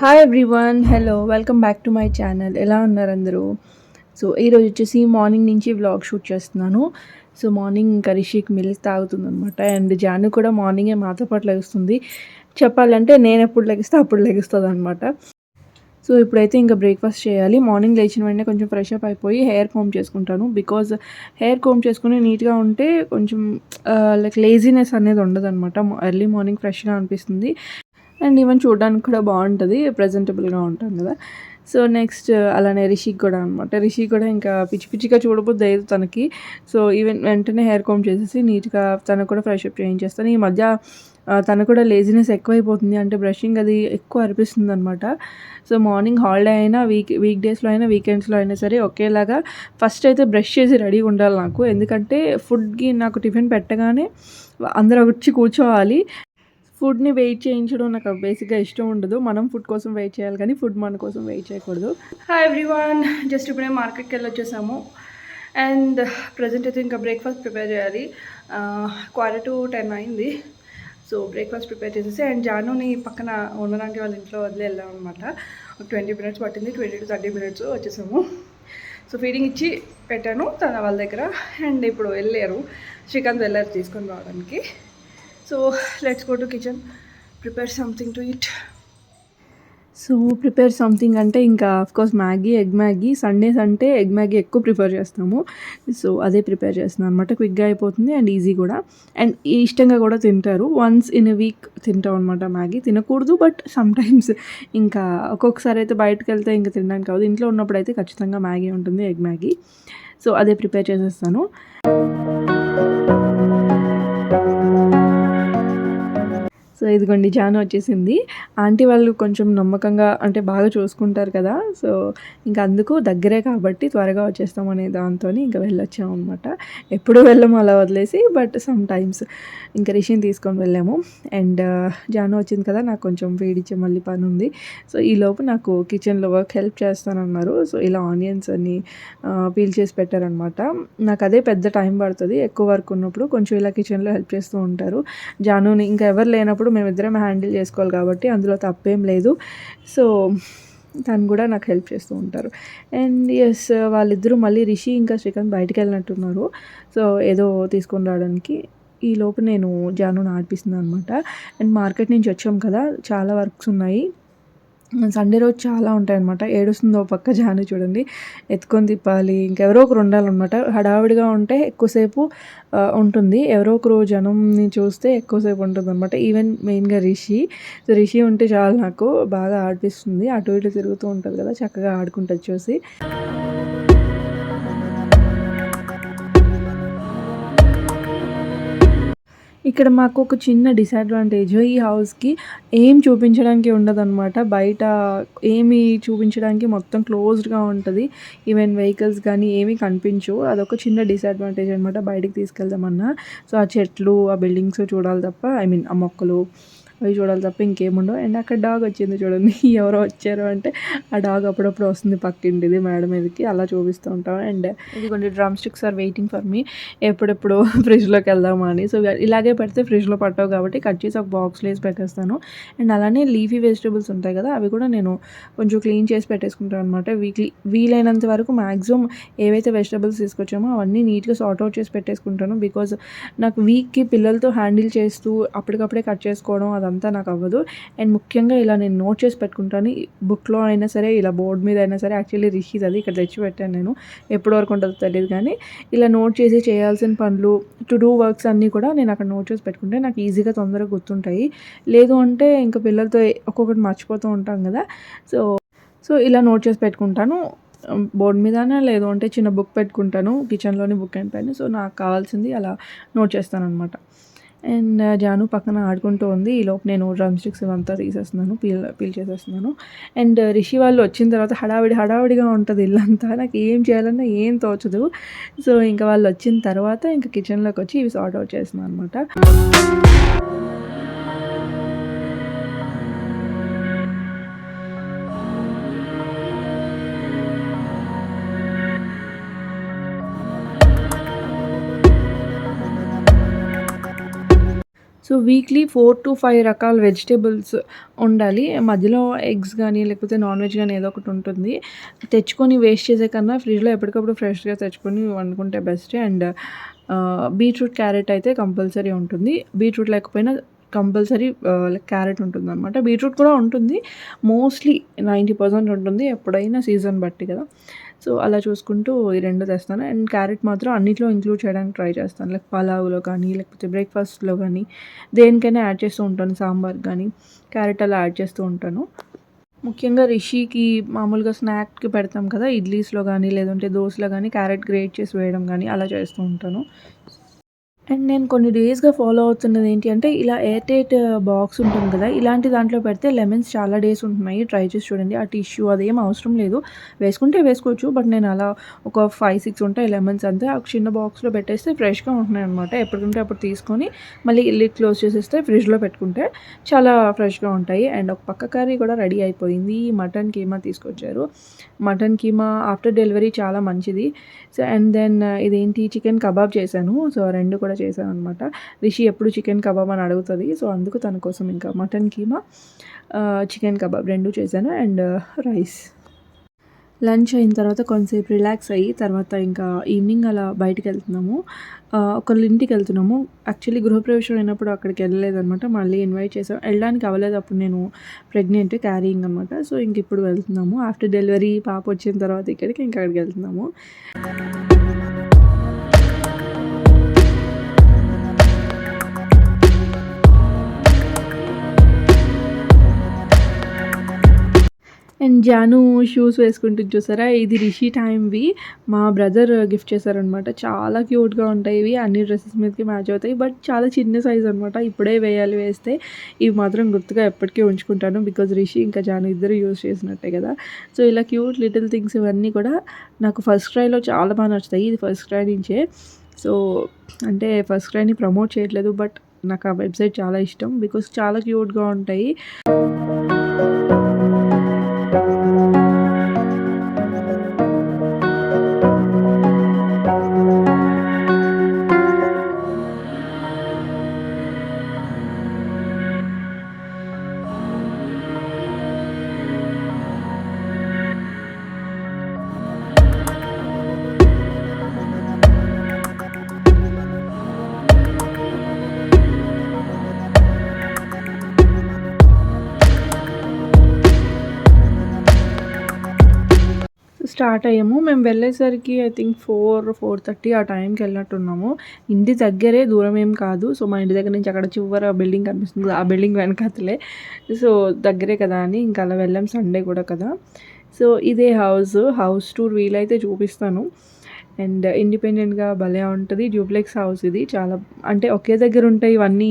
Hi everyone, hello, welcome back to my channel. ఎలా ఉన్నారు అందరూ? సో ఈరోజు వచ్చేసి మార్నింగ్ నుంచి వ్లాగ్ షూట్ చేస్తున్నాను. సో మార్నింగ్ ఇంకా రిషిక్ మిల్క్ తాగుతుందనమాట. అండ్ జాను కూడా మార్నింగే మాతో పాటు లెగుస్తుంది. చెప్పాలంటే నేను ఎప్పుడు లెగిస్తే అప్పుడు లెగుస్తుంది అనమాట. సో ఇప్పుడైతే ఇంకా బ్రేక్ఫాస్ట్ చేయాలి. మార్నింగ్ లేచిన వెంటనే కొంచెం ఫ్రెష్ అప్ అయిపోయి హెయిర్ కోమ్ చేసుకుంటాను. బికాజ్ హెయిర్ కోమ్ చేసుకుని నీట్గా ఉంటే కొంచెం లైక్ లేజినెస్ అనేది ఉండదు అనమాట. ఎర్లీ మార్నింగ్ ఫ్రెష్గా అనిపిస్తుంది. అండ్ ఈవెన్ చూడడానికి కూడా బాగుంటుంది, ప్రజెంటబుల్గా ఉంటాం కదా. సో నెక్స్ట్ అలానే రిషిక్ కూడా అనమాట. రిషిక్ కూడా ఇంకా పిచ్చి పిచ్చిగా చూడబోద్దు అయ్యేది తనకి. సో ఈవెన్ వెంటనే హెయిర్ కోమ్ చేసేసి నీట్గా తనకు కూడా ఫ్రెష్ అప్ చేయించేస్తాను. ఈ మధ్య తను కూడా లేజినెస్ ఎక్కువైపోతుంది, అంటే బ్రషింగ్ అది ఎక్కువ అనిపిస్తుంది అనమాట. సో మార్నింగ్ హాలిడే అయినా వీక్ డేస్లో అయినా వీకెండ్స్లో అయినా సరే ఒకేలాగా ఫస్ట్ అయితే బ్రష్ చేసి రెడీగా ఉండాలి నాకు. ఎందుకంటే ఫుడ్కి నాకు టిఫిన్ పెట్టగానే అందరూ వచ్చి కూర్చోవాలి. ఫుడ్ని వెయిట్ చేయించడం నాకు బేసిక్గా ఇష్టం ఉండదు. మనం ఫుడ్ కోసం వెయిట్ చేయాలి కానీ ఫుడ్ మన కోసం వెయిట్ చేయకూడదు. హాయ్ ఎవ్రీవన్, జస్ట్ ఇప్పుడే మార్కెట్కి వెళ్ళి వచ్చేసాము. అండ్ ప్రజెంట్ అయితే ఇంకా బ్రేక్ఫాస్ట్ ప్రిపేర్ చేయాలి. 9:45 అయింది. సో బ్రేక్ఫాస్ట్ ప్రిపేర్ చేసేసి అండ్ జానుని పక్కన ఉండడానికి వాళ్ళ ఇంట్లో వదిలి వెళ్ళాం అనమాట. 20 మినిట్స్ పట్టింది, 20 to 30 మినిట్స్ వచ్చేసాము. సో ఫీడింగ్ ఇచ్చి పెట్టాను తన వాళ్ళ దగ్గర. అండ్ ఇప్పుడు వెళ్ళారు, శ్రీకాంత్ వెళ్ళారు తీసుకొని రావడానికి. So let's go to kitchen, prepare something to eat. So prepare something అంటే ఇంకా ఆఫ్కోర్స్ ఎగ్ మ్యాగీ. సండేస్ అంటే ఎగ్ మ్యాగీ ఎక్కువ ప్రిఫర్ చేస్తాము. సో అదే ప్రిపేర్ చేస్తున్నాను అనమాట. క్విక్గా అయిపోతుంది అండ్ ఈజీ కూడా, అండ్ ఇష్టంగా కూడా తింటారు. వన్స్ ఇన్ ఎ వీక్ తింటాం అనమాట. మ్యాగీ తినకూడదు, బట్ సమ్టైమ్స్ ఇంకా ఒక్కొక్కసారి అయితే బయటకు వెళ్తే ఇంకా తినడానికి కాదు. ఇంట్లో ఉన్నప్పుడు అయితే ఖచ్చితంగా మ్యాగీ ఉంటుంది, ఎగ్ మ్యాగీ. సో అదే ప్రిపేర్ చేసేస్తాను. సో ఇదిగోండి జాను వచ్చేసింది. ఆంటీ వాళ్ళు కొంచెం నమ్మకంగా అంటే బాగా చూసుకుంటారు కదా. సో ఇంకా అందుకు దగ్గరే కాబట్టి త్వరగా వచ్చేస్తాం అనే దాంతో ఇంకా వెళ్ళొచ్చాము అనమాట. ఎప్పుడూ వెళ్ళాము అలా వదిలేసి, బట్ సమ్ టైమ్స్ ఇంకా రిషిని తీసుకొని వెళ్ళాము. అండ్ జాను వచ్చింది కదా, నాకు కొంచెం వేడిచ్చే మళ్ళీ పని ఉంది. సో ఈలోపు నాకు కిచెన్లో వర్క్ హెల్ప్ చేస్తానన్నారు. సో ఇలా ఆనియన్స్ అని పీల్ చేసి పెట్టారనమాట. నాకు అదే పెద్ద టైం పడుతుంది. ఎక్కువ వర్క్ ఉన్నప్పుడు కొంచెం ఇలా కిచెన్లో హెల్ప్ చేస్తూ ఉంటారు. జానుని ఇంకా ఎవరు లేనప్పుడు మేమిద్దరం హ్యాండిల్ చేసుకోవాలి కాబట్టి అందులో తప్పేం లేదు. సో తను కూడా నాకు హెల్ప్ చేస్తూ ఉంటారు. అండ్ ఎస్, వాళ్ళిద్దరూ మళ్ళీ రిషి ఇంకా శ్రీకాంత్ బయటికి వెళ్ళినట్టున్నారు. సో ఏదో తీసుకొని రావడానికి. ఈ లోపు నేను జానుని ఆడిపిస్తున్నాను అనమాట. అండ్ మార్కెట్ నుంచి వచ్చాం కదా, చాలా వర్క్స్ ఉన్నాయి. సండే రోజు చాలా ఉంటాయన్నమాట. ఏడుస్తుందో పక్క జాను చూడండి, ఎత్తుకొని తిప్పాలి. ఇంకెవరో ఒకరు ఉండాలన్నమాట. హడావిడిగా ఉంటే ఎక్కువసేపు ఉంటుంది, ఎవరో ఒకరు జనంని చూస్తే ఎక్కువసేపు ఉంటుంది అనమాట. ఈవెన్ మెయిన్గా రిషి. సో రిషి ఉంటే చాలు, నాకు బాగా ఆడిపిస్తుంది. అటు ఇటు తిరుగుతూ ఉంటుంది కదా, చక్కగా ఆడుకుంటుంది చూసి. ఇక్కడ మాకు ఒక చిన్న డిసడ్వాంటేజ్, ఈ హౌస్కి ఏం చూపించడానికి ఉండదన్నమాట. బయట ఏమి చూపించడానికి మొత్తం క్లోజ్డ్గా ఉంటుంది. ఈవెన్ వెహికల్స్ కానీ ఏమీ కనిపించవు. అదొక చిన్న డిసడ్వాంటేజ్ అనమాట బయటికి తీసుకెళ్దామన్నా. సో ఆ చెట్లు, ఆ బిల్డింగ్స్ చూడాలి తప్ప, ఆ మొక్కలు అవి చూడాలి తప్ప ఇంకేముండవు. అండ్ అక్కడ డాగ్ వచ్చింది చూడండి, ఎవరో వచ్చారు అంటే ఆ డాగ్ అప్పుడప్పుడు వస్తుంది పక్కింటిది మేడ మీదకి, అలా చూపిస్తూ ఉంటాం. అండ్ ఇది కొన్ని drumsticks are waiting for me, ఎప్పుడెప్పుడు ఫ్రిడ్జ్లోకి వెళ్దామా అని. సో ఇలాగే పెడితే ఫ్రిడ్జ్లో పట్టవు కాబట్టి కట్ చేసి ఒక బాక్స్లో వేసి పెట్టేస్తాను. అండ్ అలానే లీఫీ వెజిటబుల్స్ ఉంటాయి కదా, అవి కూడా నేను కొంచెం క్లీన్ చేసి పెట్టేసుకుంటాను అనమాట. వీలైనంత వరకు మ్యాక్సిమం ఏవైతే వెజిటబుల్స్ తీసుకొచ్చామో అవన్నీ నీట్గా సార్ట్ అవుట్ చేసి పెట్టేసుకుంటాను. బికాజ్ నాకు వీక్కి పిల్లలతో హ్యాండిల్ చేస్తూ అప్పటికప్పుడే కట్ చేసుకోవడం అదంతా నాకు అవ్వదు. అండ్ ముఖ్యంగా ఇలా నేను నోట్ చేసి పెట్టుకుంటాను, బుక్లో అయినా సరే, ఇలా బోర్డు మీద అయినా సరే. యాక్చువల్లీ రిషిది అది ఇక్కడ తెచ్చి పెట్టాను నేను, ఎప్పటి వరకు ఉంటుందో తెలియదు కానీ ఇలా నోట్ చేసి చేయాల్సిన పనులు, టు డూ వర్క్స్ అన్నీ కూడా నేను అక్కడ నోట్ చేసి పెట్టుకుంటే నాకు ఈజీగా తొందరగా గుర్తుంటాయి. లేదు అంటే ఇంకా పిల్లలతో ఒక్కొక్కటి మర్చిపోతూ ఉంటాం కదా. సో ఇలా నోట్ చేసి పెట్టుకుంటాను బోర్డు మీదనే, లేదు అంటే చిన్న బుక్ పెట్టుకుంటాను కిచెన్లోని, బుక్ అండ్ పెన్. సో నాకు కావాల్సింది అలా నోట్ చేస్తాను అనమాట. అండ్ జాను పక్కన ఆడుకుంటూ ఉంది. ఈలోపు నేను డ్రమ్ స్టిక్స్ ఇవంతా తీసేస్తున్నాను, పీల్ చేసేస్తున్నాను. అండ్ రిషి వాళ్ళు వచ్చిన తర్వాత హడావిడిగా ఉంటుంది ఇల్లంతా. నాకు ఏం చేయాలన్నా ఏం తోచదు. సో ఇంకా వాళ్ళు వచ్చిన తర్వాత ఇంకా కిచెన్లోకి వచ్చి ఇవి సార్ట్ అవుట్ చేస్తున్నాను అనమాట. సో, వీక్లీ 4-5 రకాల వెజిటబుల్స్ ఉండాలి. మధ్యలో ఎగ్స్ గానీ, లేకపోతే నాన్ వెజ్ గానీ ఏదో ఒకటి ఉంటుంది. తెచ్చుకొని వేస్ట్ చేసే కన్నా ఫ్రిడ్జ్‌లో ఎప్పటికప్పుడు ఫ్రెష్‌గా తెచ్చుకొని వండుకుంటే బెస్ట్. అండ్ బీట్రూట్, క్యారెట్ అయితే కంపల్సరీ ఉంటుంది. బీట్రూట్ లేకపోయినా కంపల్సరీ క్యారెట్ ఉంటుందనమాట. బీట్రూట్ కూడా ఉంటుంది. మోస్ట్‌లీ 90% ఉంటుంది. ఎప్పుడైనా సీజన్ బట్టి కదా! సో, అలా చూసుకుంటూ ఈ 2 తెస్తాను. అండ్ క్యారెట్ మాత్రం అన్నిట్లో ఇంక్లూడ్ చేయడానికి ట్రై చేస్తాను. లైక్ పలావ్‌లో కానీ, లేకపోతే బ్రేక్‌ఫాస్ట్‌లో గానీ, దేనికైనా యాడ్ చేస్తూ ఉంటాను. సాంబార్‌కి గానీ, క్యారెట్ అలా యాడ్ చేస్తూ ఉంటాను. ముఖ్యంగా రిషికి మామూలుగా స్నాక్‌కి పెడతాం కదా! ఇడ్లీస్‌లో గానీ, లేదంటే దోసలో గానీ క్యారెట్ గ్రేట్ చేసి వేయడం గానీ అలా చేస్తూ ఉంటాను. అండ్ నేను కొన్ని డేస్‌గా ఫాలో అవుతున్నది ఏంటి అంటే, ఇలా ఎయిర్ టైట్ బాక్స్ ఉంటుంది కదా! ఇలాంటి దాంట్లో పెడితే లెమన్స్ చాలా డేస్ ఉంటున్నాయి. ట్రై చేసి చూడండి. ఆ టిష్యూ అదేం అవసరం లేదు. వేసుకుంటే వేసుకోవచ్చు. బట్ నేను అలా ఒక 5, 6 ఉంటాయి లెమన్స్ అంతే. ఆ చిన్న బాక్స్‌లో పెట్టేస్తే ఫ్రెష్‌గా ఉంటున్నాయన్నమాట. ఎప్పటికంటే అప్పుడు తీసుకొని మళ్ళీ లిడ్ క్లోజ్ చేసేస్తే ఫ్రిడ్జ్‌లో పెట్టుకుంటే చాలా ఫ్రెష్‌గా ఉంటాయి. అండ్ ఒక పక్క కర్రీ కూడా రెడీ అయిపోయింది. మటన్ కీమా తీసుకొచ్చారు. మటన్ కీమా ఆఫ్టర్ డెలివరీ చాలా మంచిది. సో, అండ్ దెన్ ఇదేంటి చికెన్ కబాబ్ చేశాను. సో, 2 కూడా చేశాననమాట. రిషి ఎప్పుడు చికెన్ కబాబ్ అని అడుగుతది. సో, అందుకు తన కోసం ఇంకా మటన్ కీమా, చికెన్ కబాబ్ 2 చేశాను. And rice. లంచ్ అయిన తర్వాత కొంతసేపు రిలాక్స్ అయ్యి తర్వాత ఇంకా ఈవినింగ్ అలా బయటికెళ్తున్నాము. ఒకళ్ళ ఇంటికెళ్తున్నాము. యాక్చువల్లీ గృహప్రవేశం అయినప్పుడు అక్కడికెళ్ళలేదనమాట. మళ్ళీ ఇన్వైట్ చేసాం. ఎళ్ళడానికి అవ్వలేదు. అప్పుడు నేను ప్రెగ్నెంట్, క్యారింగ్ అనమాట. సో, ఇంకిప్పుడు వెళ్తున్నాము. ఆఫ్టర్ డెలివరీ పాప వచ్చిన తర్వాత ఇక్కడికి ఇంక అక్కడికెళ్తున్నాము. అండ్ జాను షూస్ వేసుకుంటుంది చూసారా? ఇది రిషి టైమ్‌వి. మా బ్రదర్ గిఫ్ట్ చేశారనమాట. చాలా క్యూట్‌గా ఉంటాయి ఇవి. అన్ని డ్రెసెస్ మీదకి మ్యాచ్ అవుతాయి. బట్ చాలా చిన్న సైజ్ అనమాట. ఇప్పుడే వేయాలి వేస్తే. ఇవి మాత్రం గుర్తుగా ఎప్పటికీ ఉంచుకుంటాను. బికాజ్ రిషి ఇంకా జాను ఇద్దరు యూజ్ చేసినట్టే కదా! సో, ఇలా క్యూట్ లిటిల్ థింగ్స్ ఇవన్నీ కూడా నాకు ఫస్ట్ క్రైలో చాలా బాగా నచ్చుతాయి. ఇది ఫస్ట్ క్రై నుంచే. సో, అంటే ఫస్ట్ క్రైని ప్రమోట్ చేయట్లేదు. బట్ నాకు ఆ వెబ్‌సైట్ చాలా ఇష్టం. బికాజ్ చాలా క్యూట్‌గా ఉంటాయి. స్టార్ట్ అయ్యాము. మేము వెళ్ళేసరికి ఐ థింక్ 4:30 ఆ టైంకి వెళ్ళినట్టున్నాము. ఇంటి దగ్గరే దూరం ఏం కాదు. సో, మా ఇంటి దగ్గర నుంచి అక్కడ చివర బిల్డింగ్ కనిపిస్తుంది. ఆ బిల్డింగ్ వెనకాతలే. సో, దగ్గరే కదా అని ఇంక అలా వెళ్ళాం. సండే కూడా కదా! సో, ఇదే హౌస్ టూర్ వీలైతే చూపిస్తాను. అండ్ ఇండిపెండెంట్‌గా భలే ఉంటది. డ్యూప్లెక్స్ హౌస్ ఇది. చాలా అంటే ఒకే దగ్గర ఉంటే ఇవన్నీ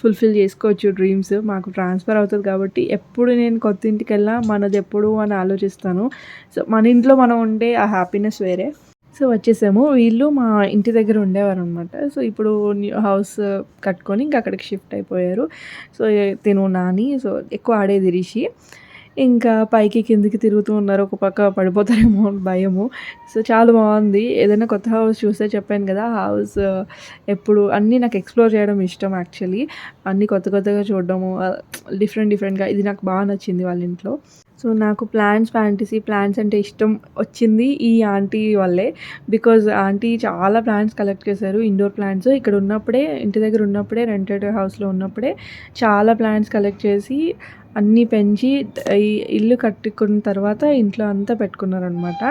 ఫుల్‌ఫిల్ చేసుకోవచ్చు డ్రీమ్స్. మాకు ట్రాన్స్‌ఫర్ అవుతది కాబట్టి ఎప్పుడు నేను కొత్త ఇంటికెళ్ళినా మనదెప్పుడు అని ఆలోచిస్తాను. సో, మన ఇంట్లో మనం ఉండే ఆ హ్యాపీనెస్ వేరే. సో, వచ్చేసాము. వీళ్ళు మా ఇంటి దగ్గర ఉండేవారనమాట. సో, ఇప్పుడు హౌస్ కట్టుకొని ఇంక అక్కడికి షిఫ్ట్ అయిపోయారు. సో, తిను, నాని సో, ఎక్కువ ఆడేది రిషి. ఇంకా పైకి కిందకి తిరుగుతూ ఉన్నారు. ఒక పక్క పడిపోతారేమో అని భయము. సో, చాలా బావుంది. ఏదైనా కొత్త హౌస్ చూస్తే చెప్పాను కదా! హౌస్ ఎప్పుడు అన్నీ నాకు ఎక్స్‌ప్లోర్ చేయడం ఇష్టం యాక్చువల్లీ. అన్నీ కొత్త కొత్తగా చూడడము డిఫరెంట్‌గా ఇది నాకు బా నచ్చింది వాళ్ళ ఇంట్లో. సో, నాకు ప్లాంట్స్ అంటే ఇష్టం వచ్చింది ఈ ఆంటీ వల్లే. బికాజ్ ఆంటీ చాలా ప్లాంట్స్ కలెక్ట్ చేశారు. Indoor plants. ఇక్కడ ఉన్నప్పుడే ఇంటి దగ్గర ఉన్నప్పుడే రెంటెడ్ హౌస్‌లో ఉన్నప్పుడే చాలా ప్లాంట్స్ కలెక్ట్ చేసి అన్నీ పెంచి ఈ ఇల్లు కట్టుకున్న తర్వాత ఇంట్లో అంతా పెట్టుకున్నారనమాట.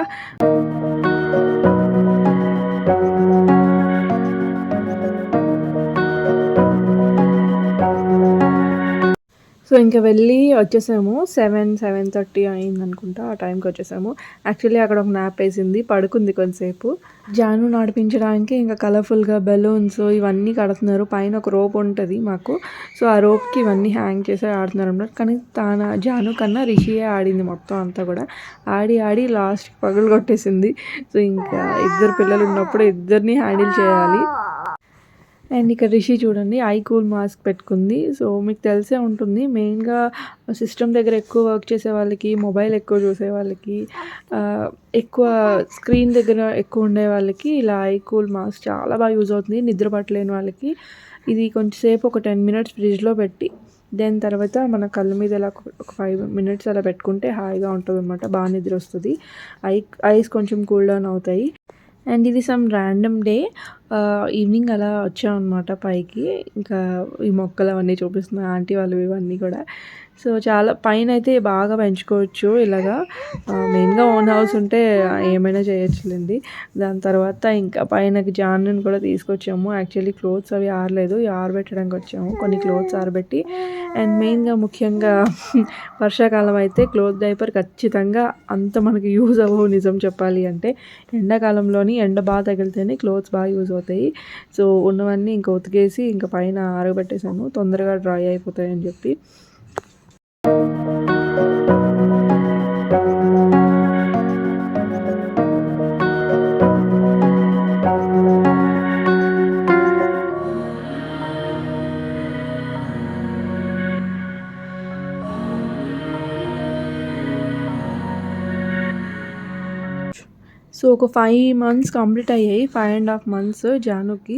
సో, ఇంక వెళ్ళి వచ్చేసాము. 7:30 అయిందనుకుంటా. ఆ టైంకొచ్చేసాము. యాక్చువల్లీ అక్కడ ఒక న్యాపేసింది. పడుకుంది కొంతసేపు. జాను నడిపించడానికి ఇంకా కలర్‌ఫుల్‌గా బెలూన్స్ ఇవన్నీ కడుతున్నారు. పైన ఒక రోప్ ఉంటది మాకు. సో, ఆ రోప్‌కి ఇవన్నీ హ్యాంగ్ చేసి ఆడుతున్నారనమాట. కానీ జాను కన్నా రిషియే ఆడింది మొత్తం అంతా కూడా. ఆడి లాస్ట్‌కి పగలగొట్టేసింది. సో, ఇంకా ఇద్దరు పిల్లలున్నప్పుడు ఇద్దరిని హ్యాండిల్ చేయాలి. అండ్ ఇక్కడ రిషి చూడండి ఐ కూల్ మాస్క్ పెట్టుకుంది. సో, మీకు తెలిసే ఉంటుంది. మెయిన్‌గా సిస్టమ్ దగ్గర ఎక్కువ వర్క్ చేసే వాళ్ళకి, మొబైల్ ఎక్కువ చూసే వాళ్ళకి, ఎక్కువ స్క్రీన్ దగ్గర ఎక్కువ ఉండే వాళ్ళకి ఇలా ఐ కూల్ మాస్క్ చాలా బాగా యూజ్ అవుతుంది. నిద్ర పట్టలేని వాళ్ళకి ఇది కొంచెంసేపు ఒక 10 మినిట్స్ ఫ్రిడ్జ్లో పెట్టి దాని తర్వాత మన కళ్ళ మీద ఇలా ఒక 5 మినిట్స్ అలా పెట్టుకుంటే హాయిగా ఉంటుందన్నమాట. బాగా నిద్ర వస్తుంది. ఐస్ కొంచెం కూల్ డౌన్ అవుతాయి. అండ్ ఇది సమ్ ర్యాండమ్ డే ఈవినింగ్ అలా వచ్చామన్నమాట పైకి. ఇంకా ఈ మొక్కలు అవన్నీ చూపిస్తున్నా ఆంటీ వాళ్ళు ఇవన్నీ కూడా. సో చాలా పైన అయితే బాగా పెంచుకోవచ్చు ఇలాగా. మెయిన్గా ఓన్ హౌస్ ఉంటే ఏమైనా చేయొచ్చులేండి. దాని తర్వాత ఇంకా పైనకి జాన్ను కూడా తీసుకొచ్చాము. యాక్చువల్లీ క్లోత్స్ అవి ఆరలేదు, ఆరబెట్టడానికి వచ్చాము. కొన్ని క్లోత్స్ ఆరబెట్టి అండ్ మెయిన్గా ముఖ్యంగా వర్షాకాలం అయితే క్లోత్ డైపర్ ఖచ్చితంగా అంత మనకి యూజ్ అవ్వవు నిజం చెప్పాలి అంటే. ఎండాకాలంలోని ఎండ బాగా తగిలితేనే క్లోత్స్ బాగా యూజ్ అవుతాయి. సో ఉన్నవన్నీ ఇంకా ఉతికేసి ఇంకా పైన ఆరబెట్టేసాను, తొందరగా డ్రై అయిపోతాయని చెప్పి. సో ఒక 5 మంత్స్ కంప్లీట్ అయ్యాయి. 5.5 మంత్స్ జానుకి.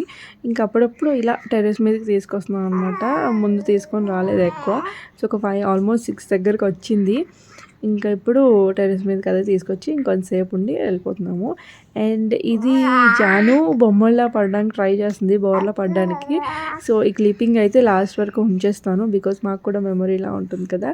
ఇంక అప్పుడప్పుడు ఇలా టెర్రస్ మీదకి తీసుకొస్తున్నాం అనమాట. ముందు తీసుకొని రాలేదు ఎక్కువ. సో ఒక ఆల్మోస్ట్ 6 దగ్గరకు వచ్చింది. ఇంకా ఇప్పుడు టెర్రస్ మీదకి అదే తీసుకొచ్చి ఇంకొంతసేపు ఉండి వెళ్ళిపోతున్నాము. అండ్ ఇది జాను బొమ్మల్లా పడడానికి ట్రై చేస్తుంది, బోర్లా పడడానికి. సో ఈ క్లిప్పింగ్ అయితే లాస్ట్ వరకు ఉంచేస్తాను, బికాస్ మాకు కూడా మెమరీలా ఉంటుంది కదా.